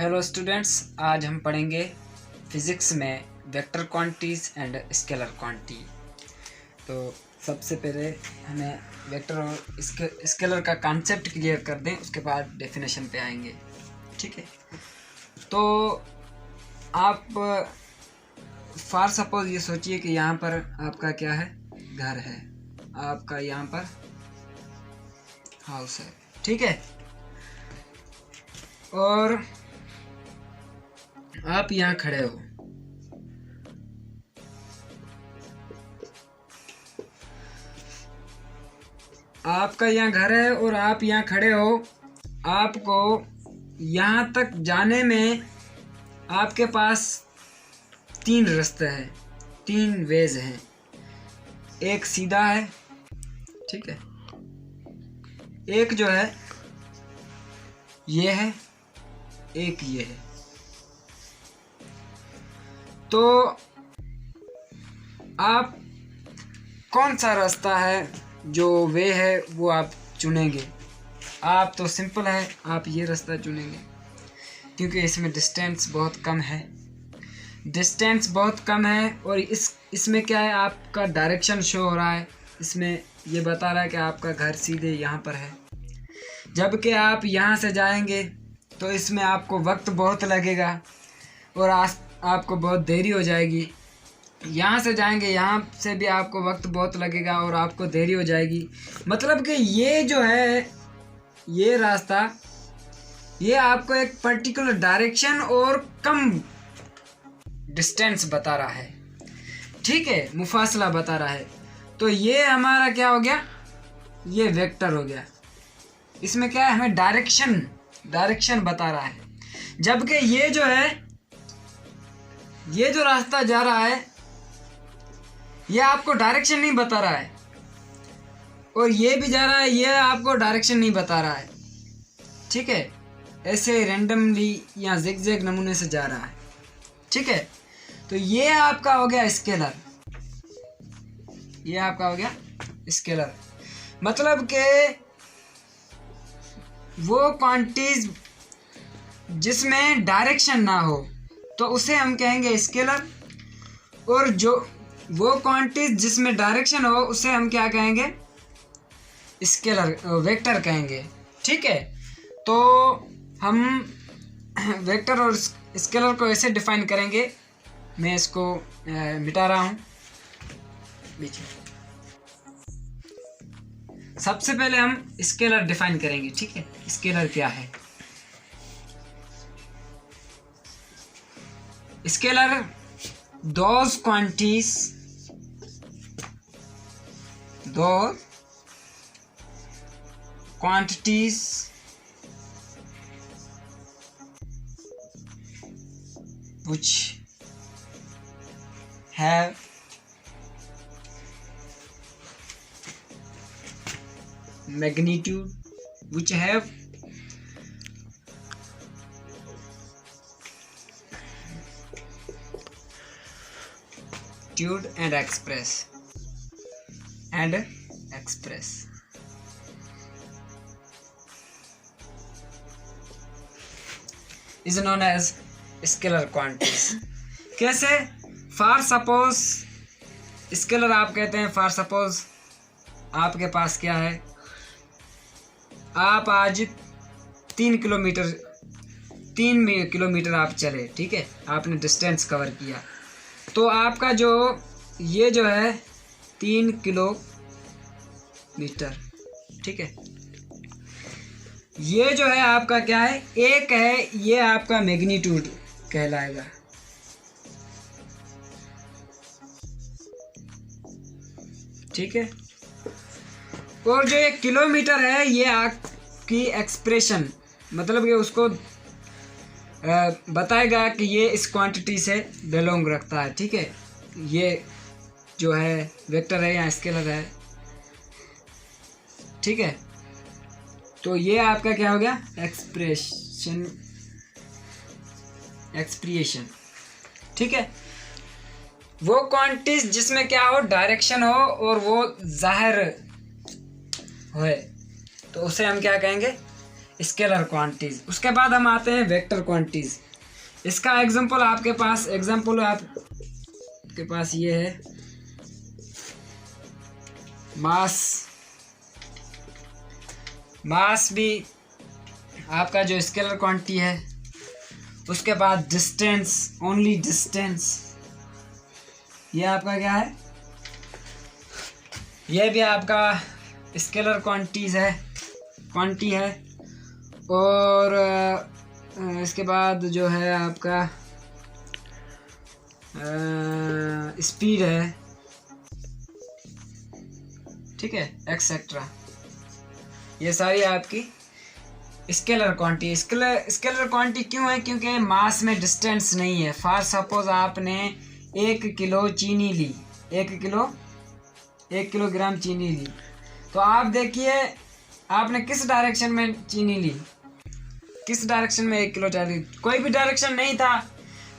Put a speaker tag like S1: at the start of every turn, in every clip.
S1: Hello students, आज हम पढ़ेंगे फिज़िक्स में vector quantities and scalar quantity. तो सबसे पहले हमें वेक्टर और स्केलर का कॉन्सेप्ट क्लियर कर दें, उसके बाद डेफिनेशन पे आएंगे। ठीक है, तो आप फॉर सपोज ये सोचिए कि यहाँ पर आपका क्या है, घर है, आपका यहाँ पर हाउस है। ठीक है, और आप यहाँ खड़े हो। आपका यहाँ घर है और आप यहाँ खड़े हो। आपको यहाँ तक जाने में आपके पास 3 रास्ते हैं, 3 वेज हैं। एक सीधा है, ठीक है, एक जो है ये है, एक ये है। तो आप कौन सा रास्ता है जो वे है वो आप चुनेंगे? आप तो सिंपल है, आप ये रास्ता चुनेंगे क्योंकि इसमें डिस्टेंस बहुत कम है। डिस्टेंस बहुत कम है और इसमें क्या है, आपका डायरेक्शन शो हो रहा है। इसमें ये बता रहा है कि आपका घर सीधे यहाँ पर है, जबकि आप यहाँ से जाएंगे तो इसमें आपको वक्त बहुत लगेगा और आपको बहुत देरी हो जाएगी। यहाँ से जाएंगे, यहाँ से भी आपको वक्त बहुत लगेगा और आपको देरी हो जाएगी। मतलब कि ये जो है, ये रास्ता, ये आपको एक पर्टिकुलर डायरेक्शन और कम डिस्टेंस बता रहा है। ठीक है, मुफासला बता रहा है। तो ये हमारा क्या हो गया, ये वेक्टर हो गया। इसमें क्या है, हमें डायरेक्शन बता रहा है। जबकि ये जो है, ये जो रास्ता जा रहा है, ये आपको डायरेक्शन नहीं बता रहा है, और ये भी जा रहा है, ये आपको डायरेक्शन नहीं बता रहा है। ठीक है, ऐसे रैंडमली या ज़िगज़ैग नमूने से जा रहा है। ठीक है, तो ये आपका हो गया स्केलर। ये आपका हो गया स्केलर, मतलब कि वो क्वांटिटीज जिसमें डायरेक्शन ना हो तो उसे हम कहेंगे स्केलर, और जो वो क्वांटिटीज जिसमें डायरेक्शन हो उसे हम क्या कहेंगे, स्केलर, वेक्टर कहेंगे। ठीक है, तो हम वेक्टर और स्केलर को ऐसे डिफाइन करेंगे। मैं इसको मिटा रहा हूँ बीच में। सबसे पहले हम स्केलर डिफाइन करेंगे। ठीक है, स्केलर क्या है? Scalar those quantities which have magnitude, which have and express is known as scalar quantities। कैसे? फॉर सपोज स्केलर आप कहते हैं, फॉर सपोज आपके पास क्या है, आप आज 3 किलोमीटर आप चले। ठीक है, आपने डिस्टेंस कवर किया, तो आपका जो ये जो है 3 किलोमीटर। ठीक है, ये जो है आपका क्या है, एक है, ये आपका मैग्नीट्यूड कहलाएगा। ठीक है, और जो 1 किलोमीटर है, ये आपकी एक्सप्रेशन, मतलब कि उसको बताएगा कि ये इस क्वांटिटी से बिलोंग रखता है। ठीक है, ये जो है वेक्टर है या स्केलर है। ठीक है, तो ये आपका क्या हो गया, एक्सप्रेशन। ठीक है, वो क्वांटिटीज जिसमें क्या हो, डायरेक्शन हो और वो जाहिर हो, तो उसे हम क्या कहेंगे, स्केलर क्वांटिटीज। उसके बाद हम आते हैं वेक्टर क्वांटिटीज। इसका एग्जांपल आपके पास ये है मास भी आपका जो स्केलर क्वांटिटी है। उसके बाद डिस्टेंस, ओनली डिस्टेंस, ये आपका क्या है, ये भी आपका स्केलर क्वांटिटी है। और इसके बाद जो है आपका स्पीड है, ठीक है, एक्सेट्रा। ये सारी आपकी स्केलर क्वांटिटी। स्केलर क्वांटिटी क्यों है? क्योंकि मास में डिस्टेंस नहीं है। फॉर सपोज आपने 1 किलो चीनी ली, 1 किलोग्राम चीनी ली, तो आप देखिए आपने किस डायरेक्शन में चीनी ली, किस डायरेक्शन में 1 किलो चीनी, कोई भी डायरेक्शन नहीं था,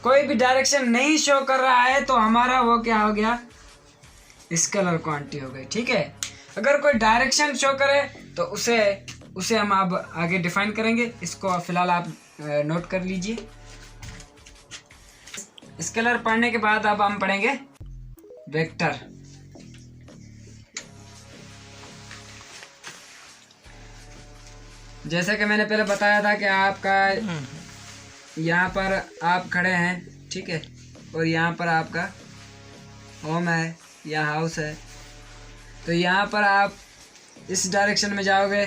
S1: कोई भी डायरेक्शन नहीं शो कर रहा है, तो हमारा वो क्या हो गया, स्केलर क्वांटिटी हो गई। ठीक है, अगर कोई डायरेक्शन शो करे तो उसे हम अब आगे डिफाइन करेंगे। इसको फिलहाल आप नोट कर लीजिए। स्केलर पढ़ने के बाद अब हम पढ़ेंगे वेक्टर। जैसे कि मैंने पहले बताया था कि आपका यहाँ पर आप खड़े हैं, ठीक है, और यहाँ पर आपका होम है या हाउस है, तो यहाँ पर आप इस डायरेक्शन में जाओगे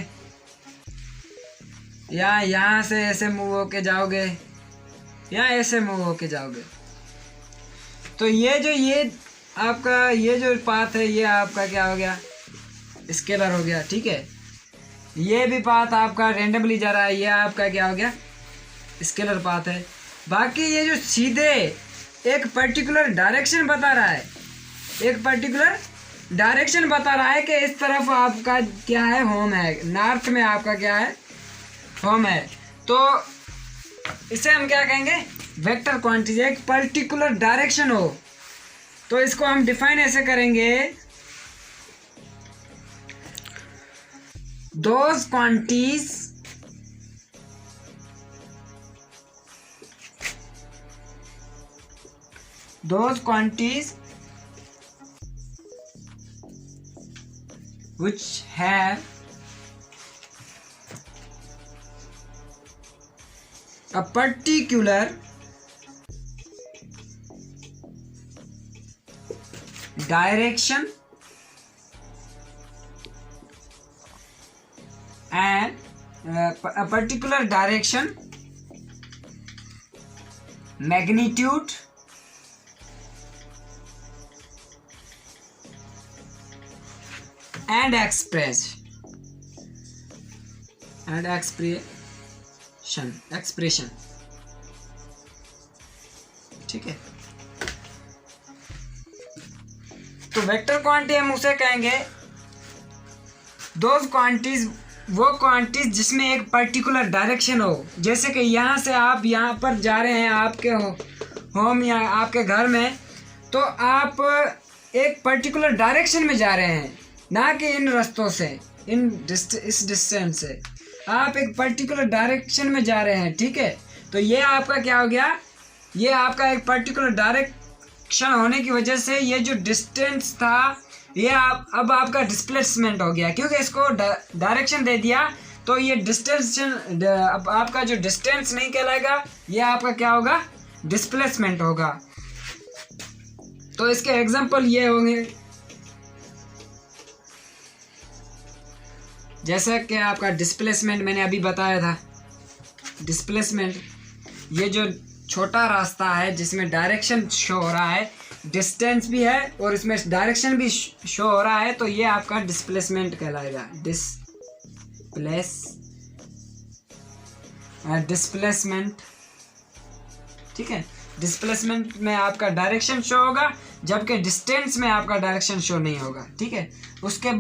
S1: या यहाँ से ऐसे मूव होके जाओगे या ऐसे मूव होके जाओगे, तो ये आपका ये जो पाथ है ये आपका क्या हो गया, स्केलर हो गया। ठीक है, ये भी पाथ आपका रेंडमली जा रहा है, ये आपका क्या हो गया, स्केलर पाथ है। बाकी ये जो सीधे एक पर्टिकुलर डायरेक्शन बता रहा है, एक पर्टिकुलर डायरेक्शन बता रहा है कि इस तरफ आपका क्या है, होम है, नॉर्थ में आपका क्या है, होम है, तो इसे हम क्या कहेंगे, वेक्टर क्वांटिटी। एक पर्टिकुलर डायरेक्शन हो तो इसको हम डिफाइन ऐसे करेंगे, those quantities which have a particular direction and a particular direction, magnitude and expression, ठीक है। तो वेक्टर क्वांटिटी हम उसे कहेंगे दोज क्वांटिटीज, वो क्वांटिटीज जिसमें एक पर्टिकुलर डायरेक्शन हो। जैसे कि यहाँ से आप यहाँ पर जा रहे हैं आपके होम या आपके घर में, तो आप एक पर्टिकुलर डायरेक्शन में जा रहे हैं, ना कि इन रास्तों से, इस डिस्टेंस से आप एक पर्टिकुलर डायरेक्शन में जा रहे हैं। ठीक है, तो ये आपका क्या हो गया, ये आपका एक पर्टिकुलर डायरेक्शन होने की वजह से ये जो डिस्टेंस था ये अब आपका डिस्प्लेसमेंट हो गया, क्योंकि इसको डायरेक्शन दे दिया, तो ये डिस्टेंस अब आपका जो डिस्टेंस नहीं कहलाएगा, ये आपका क्या होगा, डिस्प्लेसमेंट होगा। तो इसके एग्जांपल ये होंगे, जैसा कि आपका डिस्प्लेसमेंट मैंने अभी बताया था। डिस्प्लेसमेंट ये जो छोटा रास्ता है जिसमें डायरेक्शन शो हो रहा है, डिस्टेंस भी है और इसमें डायरेक्शन भी शो हो रहा है, तो ये आपका डिस्प्लेसमेंट कहलाएगा। डिस्प्लेसमेंट, ठीक है, डिस्प्लेसमेंट में आपका डायरेक्शन शो होगा, जबकि डिस्टेंस में आपका डायरेक्शन शो नहीं होगा। ठीक है, उसके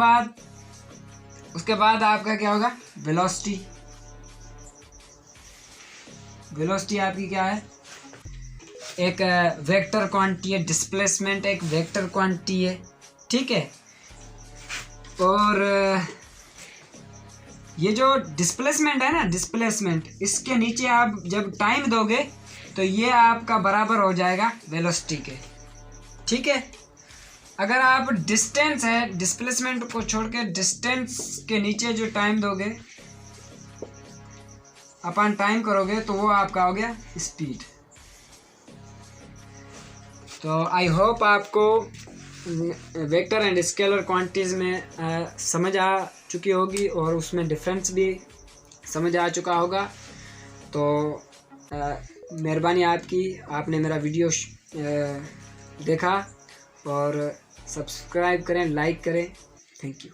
S1: बाद आपका क्या होगा, वेलोसिटी। वेलोसिटी आपकी क्या है, एक वेक्टर क्वांटिटी है। डिस्प्लेसमेंट एक वेक्टर क्वांटिटी है, ठीक है। और ये जो डिस्प्लेसमेंट है ना, डिस्प्लेसमेंट, इसके नीचे आप जब टाइम दोगे तो ये आपका बराबर हो जाएगा वेलोसिटी के। ठीक है, अगर आप डिस्टेंस है, डिस्प्लेसमेंट को छोड़ के डिस्टेंस के नीचे जो टाइम दोगे, अपन टाइम करोगे, तो वो आपका हो गया स्पीड। तो आई होप आपको वेक्टर एंड स्केलर क्वांटिटीज़ में समझ आ चुकी होगी और उसमें डिफरेंस भी समझ आ चुका होगा। तो मेहरबानी आपकी, आपने मेरा वीडियो देखा और सब्सक्राइब करें, लाइक करें। Thank you.